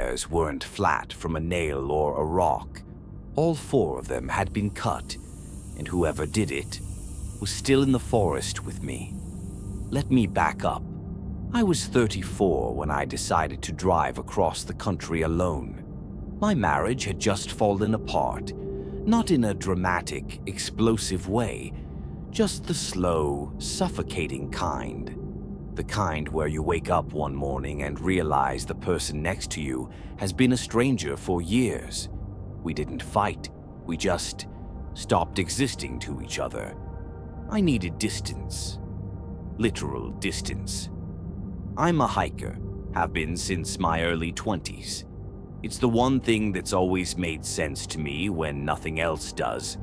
tires weren't flat from a nail or a rock. All 4 of them had been cut, and whoever did it was still in the forest with me. Let me back up. I was 34 when I decided to drive across the country alone. My marriage had just fallen apart, not in a dramatic, explosive way, just the slow, suffocating kind. The kind where you wake up one morning and realize the person next to you has been a stranger for years. We didn't fight, we just stopped existing to each other. I needed distance. Literal distance. I'm a hiker, have been since my early 20s. It's the one thing that's always made sense to me when nothing else does.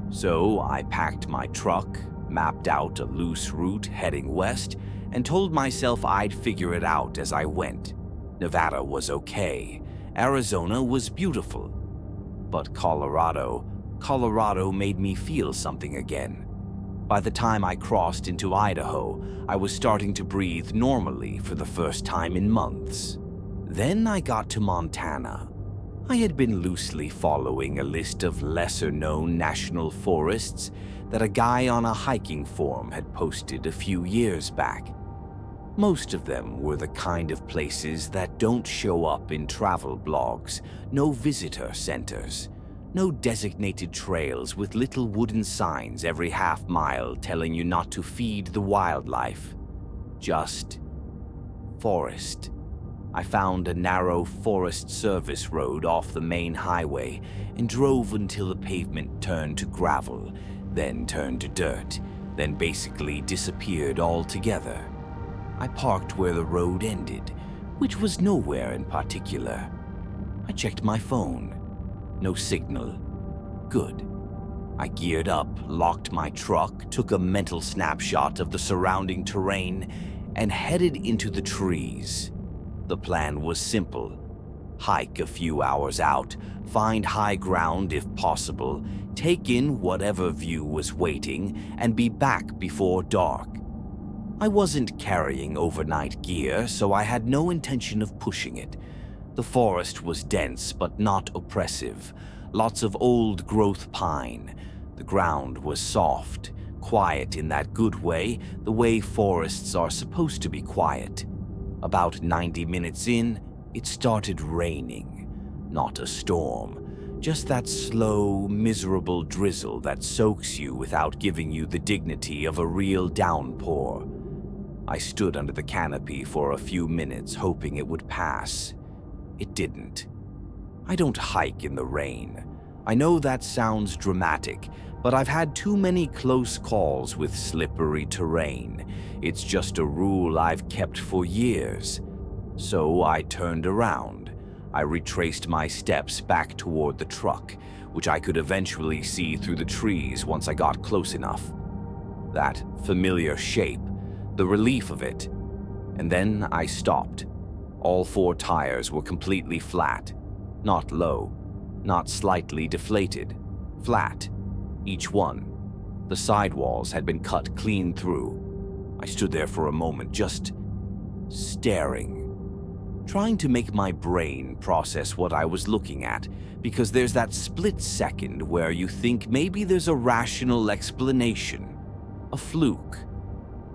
So I packed my truck, mapped out a loose route heading west, and told myself I'd figure it out as I went. Nevada was okay. Arizona was beautiful. But Colorado made me feel something again. By the time I crossed into Idaho, I was starting to breathe normally for the first time in months. Then I got to Montana. I had been loosely following a list of lesser-known national forests that a guy on a hiking forum had posted a few years back. Most of them were the kind of places that don't show up in travel blogs, no visitor centers, no designated trails with little wooden signs every half mile telling you not to feed the wildlife. Just forest. I found a narrow Forest Service road off the main highway and drove until the pavement turned to gravel, then turned to dirt, then basically disappeared altogether. I parked where the road ended, which was nowhere in particular. I checked my phone. No signal. Good. I geared up, locked my truck, took a mental snapshot of the surrounding terrain, and headed into the trees. The plan was simple. Hike a few hours out, find high ground if possible, take in whatever view was waiting, and be back before dark. I wasn't carrying overnight gear, so I had no intention of pushing it. The forest was dense but not oppressive. Lots of old-growth pine. The ground was soft, quiet in that good way, the way forests are supposed to be quiet. About 90 minutes in, it started raining. Not a storm, just that slow, miserable drizzle that soaks you without giving you the dignity of a real downpour. I stood under the canopy for a few minutes, hoping it would pass. It didn't. I don't hike in the rain. I know that sounds dramatic, but I've had too many close calls with slippery terrain. It's just a rule I've kept for years. So I turned around. I retraced my steps back toward the truck, which I could eventually see through the trees once I got close enough. That familiar shape, the relief of it. And then I stopped. All 4 tires were completely flat, not low, not slightly deflated, flat, each one. The sidewalls had been cut clean through. I stood there for a moment, just staring, trying to make my brain process what I was looking at, because there's that split second where you think maybe there's a rational explanation, a fluke.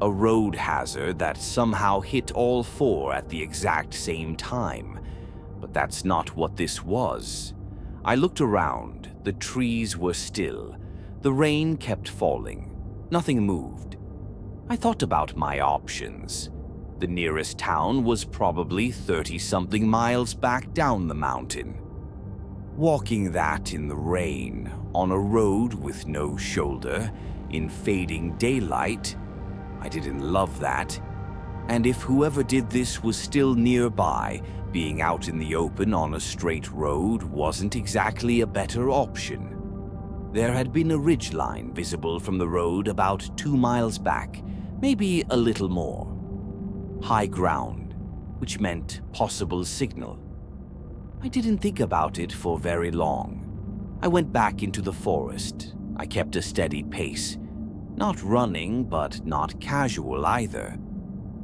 A road hazard that somehow hit all 4 at the exact same time. But that's not what this was. I looked around. The trees were still. The rain kept falling. Nothing moved. I thought about my options. The nearest town was probably 30-something miles back down the mountain. Walking that in the rain, on a road with no shoulder, in fading daylight, I didn't love that. And if whoever did this was still nearby, being out in the open on a straight road wasn't exactly a better option. There had been a ridgeline visible from the road about 2 miles back, maybe a little more. High ground, which meant possible signal. I didn't think about it for very long. I went back into the forest. I kept a steady pace. Not running, but not casual either.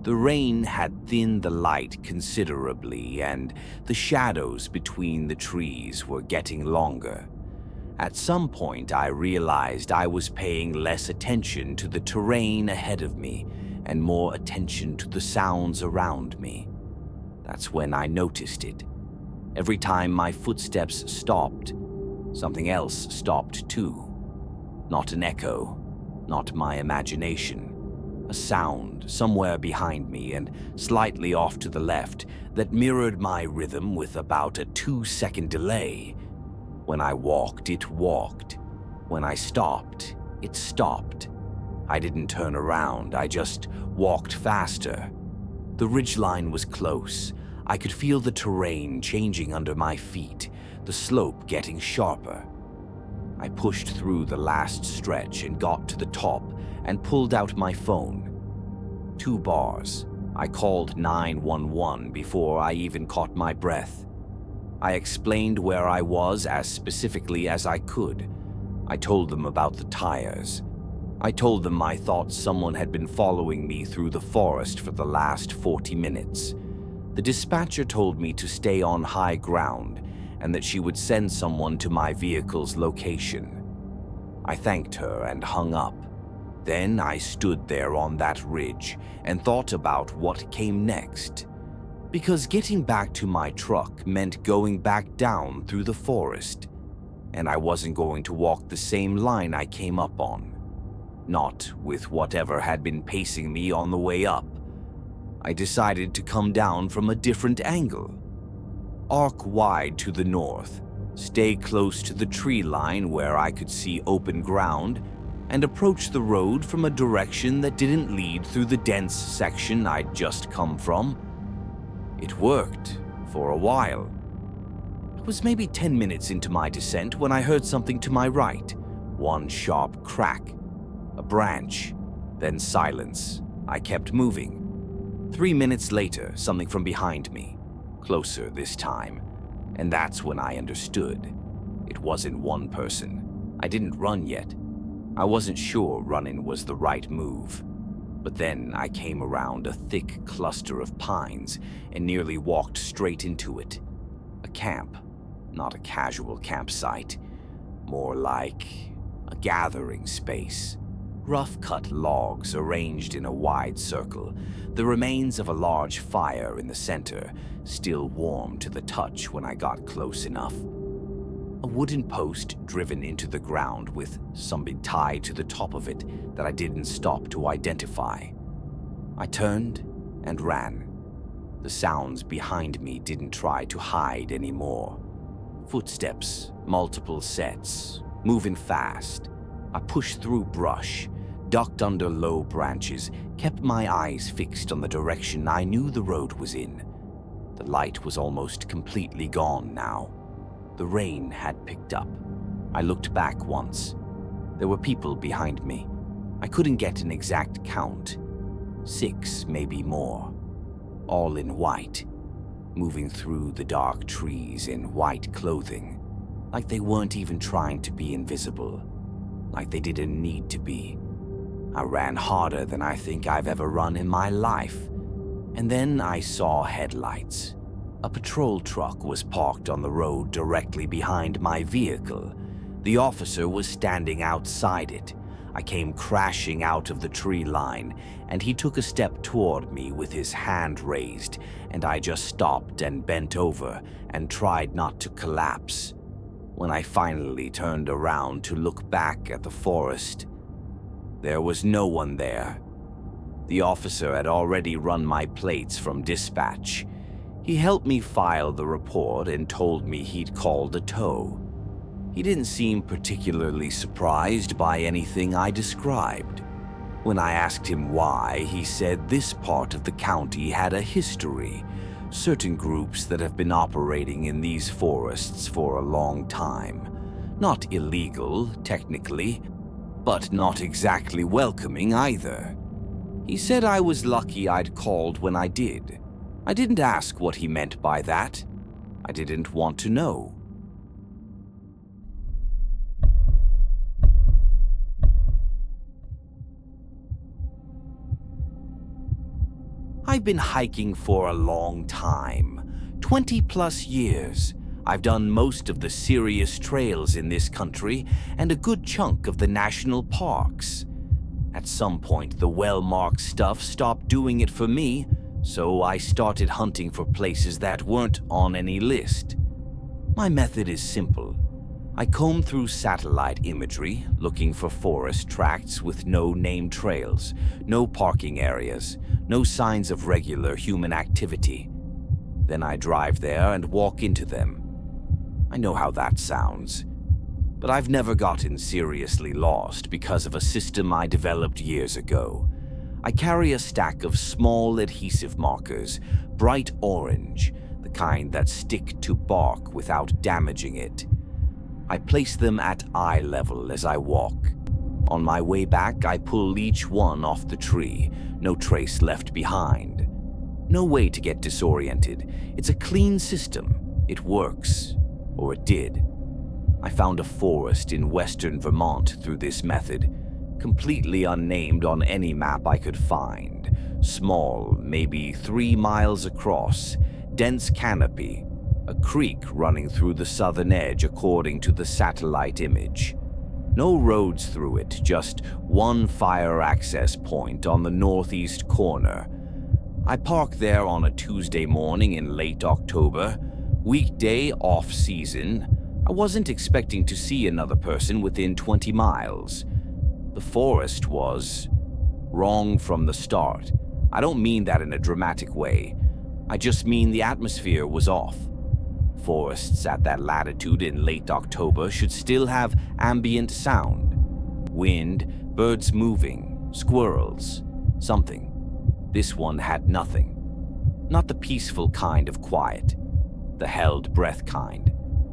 The rain had thinned the light considerably, and the shadows between the trees were getting longer. At some point, I realized I was paying less attention to the terrain ahead of me and more attention to the sounds around me. That's when I noticed it. Every time my footsteps stopped, something else stopped too. Not an echo, not my imagination. A sound somewhere behind me and slightly off to the left that mirrored my rhythm with about a 2-second delay. When I walked, it walked. When I stopped, it stopped. I didn't turn around, I just walked faster. The ridgeline was close. I could feel the terrain changing under my feet, the slope getting sharper. I pushed through the last stretch and got to the top and pulled out my phone. 2 bars. I called 911 before I even caught my breath. I explained where I was as specifically as I could. I told them about the tires. I told them I thought someone had been following me through the forest for the last 40 minutes. The dispatcher told me to stay on high ground and that she would send someone to my vehicle's location. I thanked her and hung up. Then I stood there on that ridge and thought about what came next. Because getting back to my truck meant going back down through the forest, and I wasn't going to walk the same line I came up on. Not with whatever had been pacing me on the way up. I decided to come down from a different angle. Arc wide to the north, stay close to the tree line where I could see open ground, and approach the road from a direction that didn't lead through the dense section I'd just come from. It worked for a while. It was maybe 10 minutes into my descent when I heard something to my right. One sharp crack, a branch, then silence. I kept moving. 3 minutes later, something from behind me, closer this time, and that's when I understood. It wasn't one person. I didn't run yet. I wasn't sure running was the right move. But then I came around a thick cluster of pines and nearly walked straight into it. A camp, not a casual campsite, more like a gathering space. Rough-cut logs arranged in a wide circle, the remains of a large fire in the center, still warm to the touch when I got close enough. A wooden post driven into the ground with something tied to the top of it that I didn't stop to identify. I turned and ran. The sounds behind me didn't try to hide anymore. Footsteps, multiple sets, moving fast. I pushed through brush, ducked under low branches, kept my eyes fixed on the direction I knew the road was in. The light was almost completely gone now. The rain had picked up. I looked back once. There were people behind me. I couldn't get an exact count. 6, maybe more. All in white, moving through the dark trees in white clothing, like they weren't even trying to be invisible, like they didn't need to be. I ran harder than I think I've ever run in my life, and then I saw headlights. A patrol truck was parked on the road directly behind my vehicle. The officer was standing outside it. I came crashing out of the tree line, and he took a step toward me with his hand raised, and I just stopped and bent over and tried not to collapse. When I finally turned around to look back at the forest, there was no one there. The officer had already run my plates from dispatch. He helped me file the report and told me he'd called a tow. He didn't seem particularly surprised by anything I described. When I asked him why, he said this part of the county had a history, certain groups that have been operating in these forests for a long time. Not illegal, technically, but not exactly welcoming either. He said I was lucky I'd called when I did. I didn't ask what he meant by that. I didn't want to know. I've been hiking for a long time, 20 plus years. I've done most of the serious trails in this country and a good chunk of the national parks. At some point, the well-marked stuff stopped doing it for me, so I started hunting for places that weren't on any list. My method is simple. I comb through satellite imagery, looking for forest tracts with no named trails, no parking areas, no signs of regular human activity. Then I drive there and walk into them. I know how that sounds, but I've never gotten seriously lost because of a system I developed years ago. I carry a stack of small adhesive markers, bright orange, the kind that stick to bark without damaging it. I place them at eye level as I walk. On my way back, I pull each one off the tree, no trace left behind. No way to get disoriented. It's a clean system. It works. Or it did. I found a forest in western Vermont through this method, completely unnamed on any map I could find. Small, maybe 3 miles across, dense canopy, a creek running through the southern edge according to the satellite image. No roads through it, just one fire access point on the northeast corner. I park there on a Tuesday morning in late October, weekday off-season. I wasn't expecting to see another person within 20 miles. The forest was wrong from the start. I don't mean that in a dramatic way. I just mean the atmosphere was off. Forests at that latitude in late October should still have ambient sound. Wind, birds moving, squirrels, something. This one had nothing. Not the peaceful kind of quiet, the held breath kind,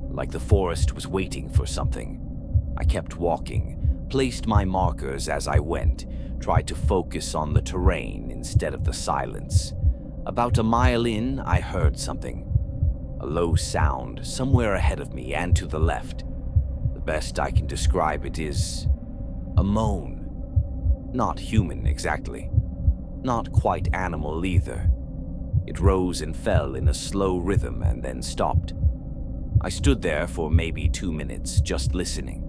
like the forest was waiting for something. I kept walking, placed my markers as I went, tried to focus on the terrain instead of the silence. About a mile in, I heard something. A low sound somewhere ahead of me and to the left. The best I can describe it is a moan. Not human exactly. Not quite animal either. It rose and fell in a slow rhythm and then stopped. I stood there for maybe 2 minutes, just listening.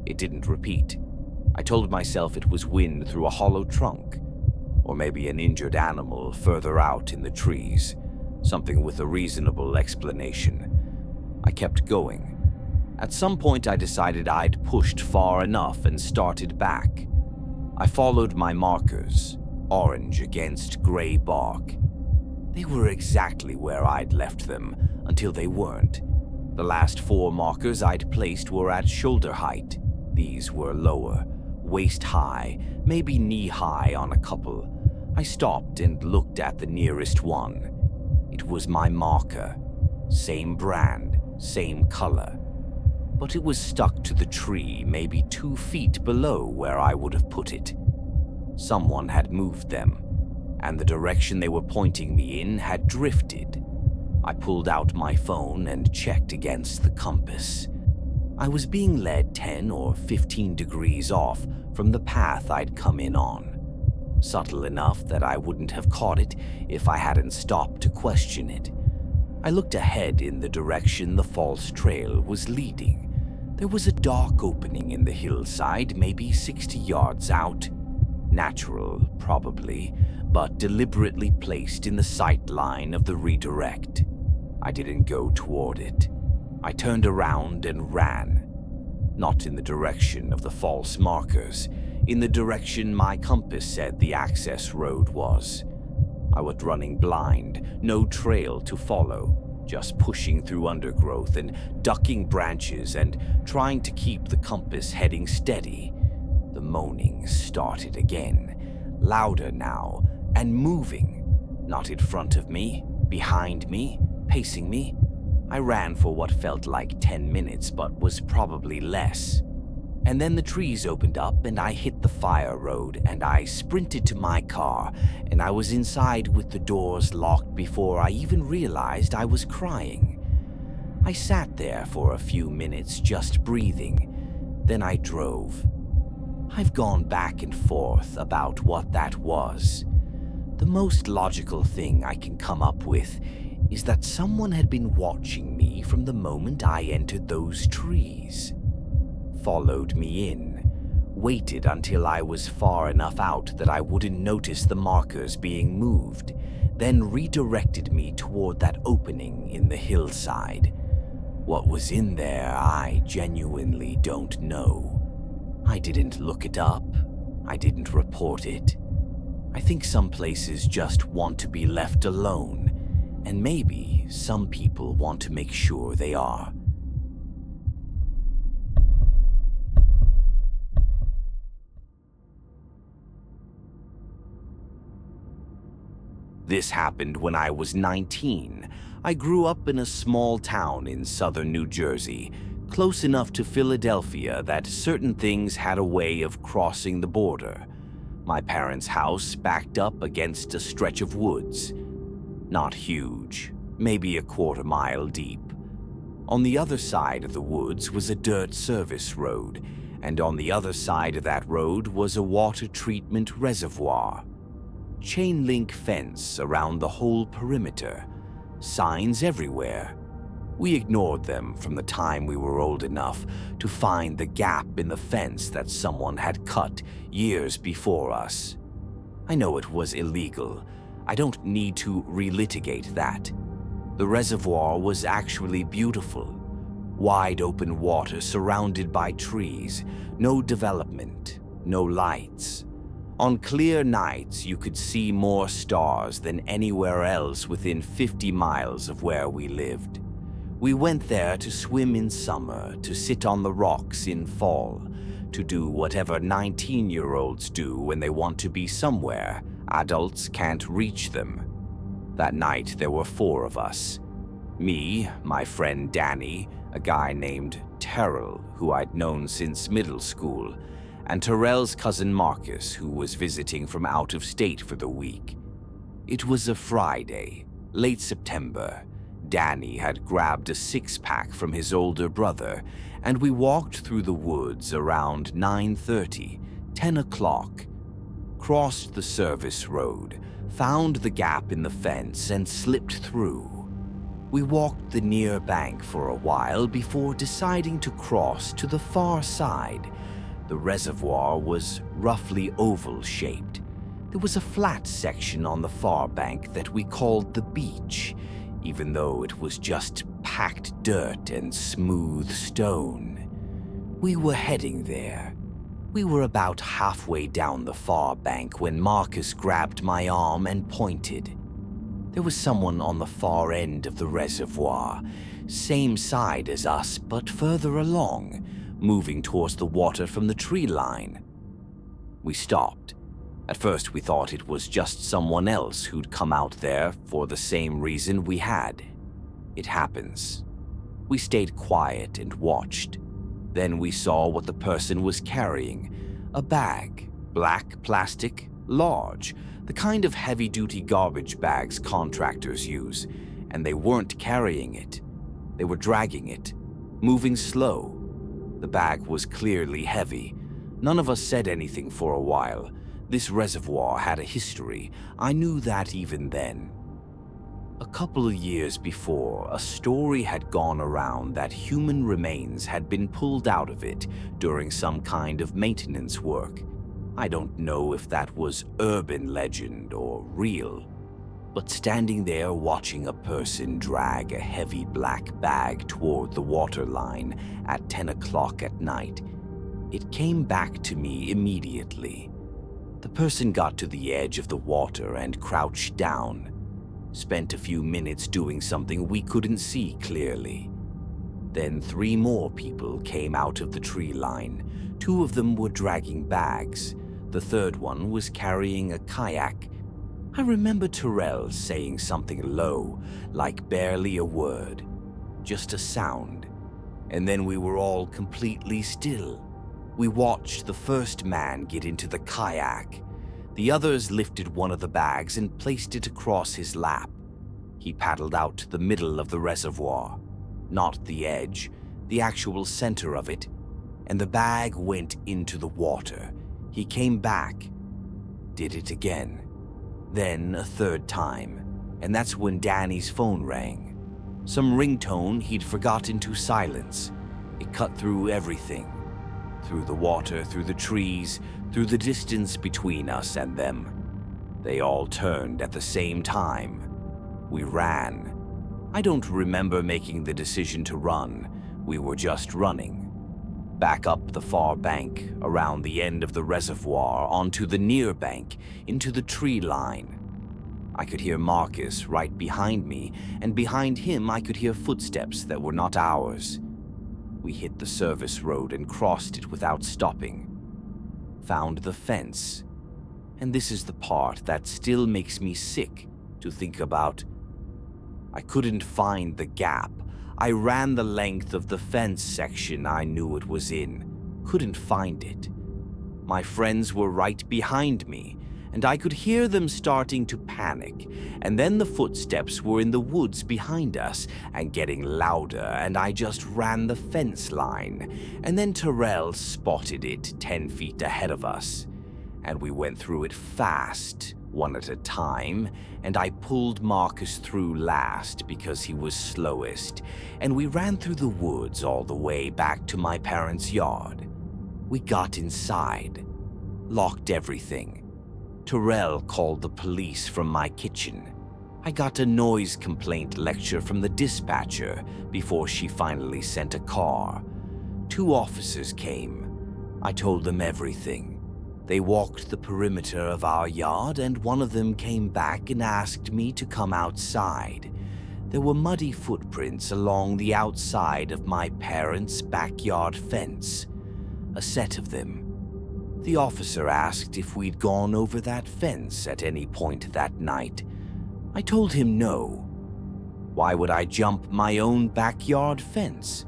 It didn't repeat. I told myself it was wind through a hollow trunk, or maybe an injured animal further out in the trees. Something with a reasonable explanation. I kept going. At some point I decided I'd pushed far enough and started back. I followed my markers, orange against gray bark. They were exactly where I'd left them, until they weren't. The last 4 markers I'd placed were at shoulder height. These were lower, waist high, maybe knee high on a couple. I stopped and looked at the nearest one. It was my marker. Same brand, same color. But it was stuck to the tree maybe 2 feet below where I would have put it. Someone had moved them, and the direction they were pointing me in had drifted. I pulled out my phone and checked against the compass. I was being led 10 or 15 degrees off from the path I'd come in on. Subtle enough that I wouldn't have caught it if I hadn't stopped to question it. I looked ahead in the direction the false trail was leading. There was a dark opening in the hillside, maybe 60 yards out. Natural, probably, but deliberately placed in the sight line of the redirect. I didn't go toward it. I turned around and ran. Not in the direction of the false markers, in the direction my compass said the access road was. I was running blind, no trail to follow, just pushing through undergrowth and ducking branches and trying to keep the compass heading steady. The moaning started again, louder now, and moving. Not in front of me, behind me, pacing me. I ran for what felt like 10 minutes, but was probably less. And then the trees opened up and I hit the fire road and I sprinted to my car and I was inside with the doors locked before I even realized I was crying. I sat there for a few minutes just breathing. Then I drove. I've gone back and forth about what that was. The most logical thing I can come up with is that someone had been watching me from the moment I entered those trees. Followed me in, waited until I was far enough out that I wouldn't notice the markers being moved, then redirected me toward that opening in the hillside. What was in there, I genuinely don't know. I didn't look it up. I didn't report it. I think some places just want to be left alone, and maybe some people want to make sure they are. This happened when I was 19. I grew up in a small town in southern New Jersey, close enough to Philadelphia that certain things had a way of crossing the border. My parents' house backed up against a stretch of woods. Not huge, maybe a quarter-mile deep. On the other side of the woods was a dirt service road, and on the other side of that road was a water treatment reservoir. Chain link fence around the whole perimeter. Signs everywhere. We ignored them from the time we were old enough to find the gap in the fence that someone had cut years before us. I know it was illegal. I don't need to relitigate that. The reservoir was actually beautiful. Wide open water surrounded by trees, no development, no lights. On clear nights, you could see more stars than anywhere else within 50 miles of where we lived. We went there to swim in summer, to sit on the rocks in fall, to do whatever 19-year-olds do when they want to be somewhere adults can't reach them. That night, there were 4 of us. Me, my friend Danny, a guy named Terrell, who I'd known since middle school, and Terrell's cousin Marcus, who was visiting from out of state for the week. It was a Friday, late September. Danny had grabbed a 6-pack from his older brother, and we walked through the woods around 9:30, 10 o'clock, crossed the service road, found the gap in the fence, and slipped through. We walked the near bank for a while before deciding to cross to the far side. The reservoir was roughly oval-shaped. There was a flat section on the far bank that we called the beach, even though it was just packed dirt and smooth stone. We were heading there. We were about halfway down the far bank when Marcus grabbed my arm and pointed. There was someone on the far end of the reservoir, same side as us but further along, moving towards the water from the tree line. We stopped. At first we thought it was just someone else who'd come out there for the same reason we had. It happens. We stayed quiet and watched. Then we saw what the person was carrying. A bag, black plastic, large, the kind of heavy-duty garbage bags contractors use, and they weren't carrying it. They were dragging it, moving slow. The bag was clearly heavy. None of us said anything for a while. This reservoir had a history. I knew that even then. A couple of years before, a story had gone around that human remains had been pulled out of it during some kind of maintenance work. I don't know if that was urban legend or real, but standing there watching a person drag a heavy black bag toward the water line at 10 o'clock at night, it came back to me immediately. The person got to the edge of the water and crouched down. Spent a few minutes doing something we couldn't see clearly. Then 3 more people came out of the tree line. 2 of them were dragging bags. The third one was carrying a kayak. I remember Terrell saying something low, like barely a word, just a sound. And then we were all completely still. We watched the first man get into the kayak. The others lifted one of the bags and placed it across his lap. He paddled out to the middle of the reservoir, not the edge, the actual center of it, and the bag went into the water. He came back, did it again. Then a third time, and that's when Danny's phone rang. Some ringtone he'd forgotten to silence. It cut through everything. Through the water, through the trees, through the distance between us and them. They all turned at the same time. We ran. I don't remember making the decision to run. We were just running. Back up the far bank, around the end of the reservoir, onto the near bank, into the tree line. I could hear Marcus right behind me, and behind him I could hear footsteps that were not ours. We hit the service road and crossed it without stopping. Found the fence. And this is the part that still makes me sick to think about. I couldn't find the gap. I ran the length of the fence section I knew it was in. Couldn't find it. My friends were right behind me, and I could hear them starting to panic, and then the footsteps were in the woods behind us and getting louder, and I just ran the fence line, and then Terrell spotted it 10 feet ahead of us, and we went through it fast, one at a time, and I pulled Marcus through last because he was slowest, and we ran through the woods all the way back to my parents' yard. We got inside, locked everything. Terrell called the police from my kitchen. I got a noise complaint lecture from the dispatcher before she finally sent a car. 2 officers came. I told them everything. They walked the perimeter of our yard, and one of them came back and asked me to come outside. There were muddy footprints along the outside of my parents' backyard fence. A set of them. The officer asked if we'd gone over that fence at any point that night. I told him no. Why would I jump my own backyard fence?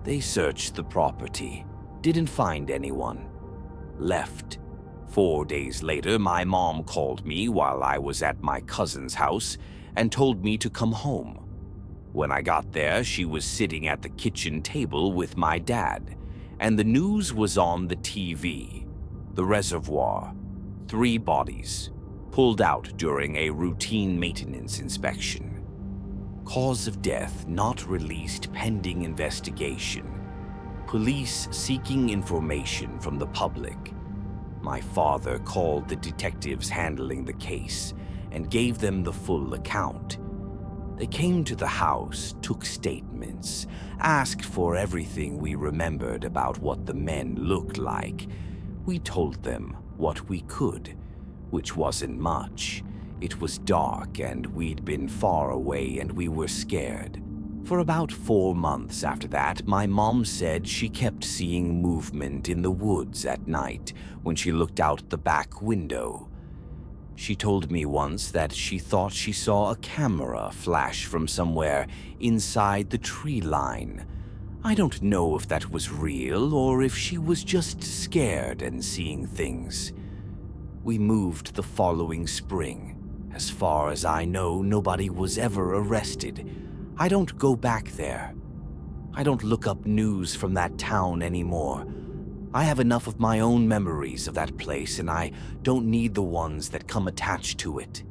They searched the property, didn't find anyone. Left. 4 days later, my mom called me while I was at my cousin's house and told me to come home. When I got there, she was sitting at the kitchen table with my dad, and the news was on the TV. The reservoir. 3 bodies. Pulled out during a routine maintenance inspection. Cause of death not released pending investigation. Police seeking information from the public. My father called the detectives handling the case and gave them the full account. They came to the house, took statements, asked for everything we remembered about what the men looked like. We told them what we could, which wasn't much. It was dark and we'd been far away and we were scared. For about 4 months after that, my mom said she kept seeing movement in the woods at night when she looked out the back window. She told me once that she thought she saw a camera flash from somewhere inside the tree line. I don't know if that was real or if she was just scared and seeing things. We moved the following spring. As far as I know, nobody was ever arrested. I don't go back there. I don't look up news from that town anymore. I have enough of my own memories of that place, and I don't need the ones that come attached to it.